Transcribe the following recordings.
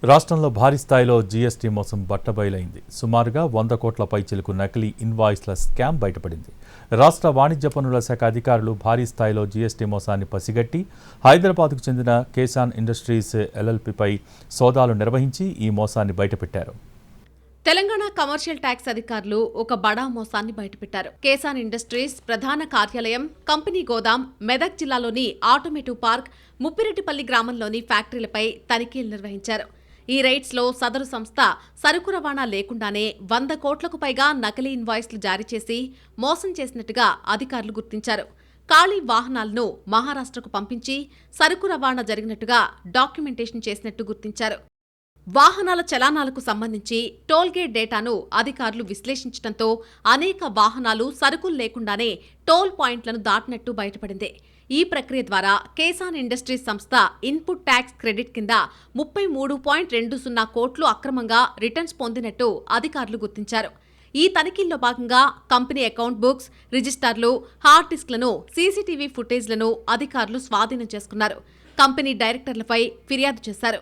రాష్ట్రంలో భారీ స్థాయిలో జీఎస్టీ మోసం బట్టబయలైంది. సుమారుగా 100 కోట్ల పైచిలకు నకిలీ ఇన్వాయిస్ల స్కామ్ బయటపడింది. రాష్ట్ర వాణిజ్య పన్నుల శాఖ అధికారులు భారీ స్థాయిలో జీఎస్టీ మోసాన్ని పసిగట్టి హైదరాబాద్కు చెందిన కేసాన్ ఇండస్ట్రీస్ ఎల్ఎల్పీపై సోదాలు నిర్వహించి ఈ మోసాన్ని బయటపెట్టారు. తెలంగాణ కమర్షియల్ ట్యాక్స్ అధికారులు ఒక బడా మోసాన్ని బయటపెట్టారు. కేసాన్ ఇండస్ట్రీస్ ప్రధాన కార్యాలయం, కంపెనీ గోదాం, మెదక్ జిల్లాలోని ఆటోమేటివ్ పార్క్, ముప్పిరెడ్డిపల్లి గ్రామంలోని ఫ్యాక్టరీలపై తనిఖీలు నిర్వహించారు. ఈ రైడ్స్లో సదరు సంస్థ సరుకు రవాణా లేకుండానే 100 కోట్లకు పైగా నకిలీ ఇన్వాయిస్లు జారీ చేసి మోసం చేసినట్టుగా అధికారులు గుర్తించారు. ఖాళీ వాహనాలను మహారాష్ట్రకు పంపించి సరుకు రవాణా జరిగినట్టుగా డాక్యుమెంటేషన్ చేసినట్టు గుర్తించారు. వాహనాల చలానాలకు సంబంధించి టోల్గేట్ డేటాను అధికారులు విశ్లేషించడంతో అనేక వాహనాలు సరుకులు లేకుండానే టోల్ పాయింట్లను దాటినట్టు బయటపడింది. ఈ ప్రక్రియ ద్వారా కేసాన్ ఇండస్ట్రీస్ సంస్థ ఇన్పుట్ ట్యాక్స్ క్రెడిట్ కింద 33.20 కోట్లు అక్రమంగా రిటర్న్స్ పొందినట్టు అధికారులు గుర్తించారు. ఈ తనిఖీల్లో భాగంగా కంపెనీ అకౌంట్ బుక్స్, రిజిస్టర్లు, హార్డ్ డిస్క్లను, సీసీటీవీ ఫుటేజ్లను అధికారులు స్వాధీనం చేసుకున్నారు. కంపెనీ డైరెక్టర్లపై ఫిర్యాదు చేశారు.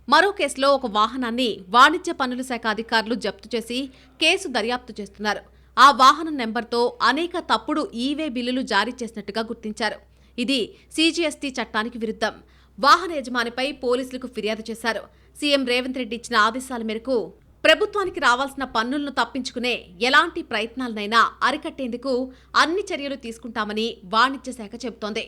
మరో కేసులో ఒక వాహనాన్ని వాణిజ్య పన్నుల శాఖ అధికారులు జప్తు చేసి కేసు దర్యాప్తు చేస్తున్నారు. ఆ వాహనం నెంబర్తో అనేక తప్పుడు ఈవే బిల్లులు జారీ చేసినట్టుగా గుర్తించారు. ఇది సీజీఎస్టీ చట్టానికి విరుద్ధం. వాహన యజమానిపై పోలీసులకు ఫిర్యాదు చేశారు. సీఎం రేవంత్ రెడ్డి ఇచ్చిన ఆదేశాల మేరకు ప్రభుత్వానికి రావాల్సిన పన్నులను తప్పించుకునే ఎలాంటి ప్రయత్నాలనైనా అరికట్టేందుకు అన్ని చర్యలు తీసుకుంటామని వాణిజ్య శాఖ చెబుతోంది.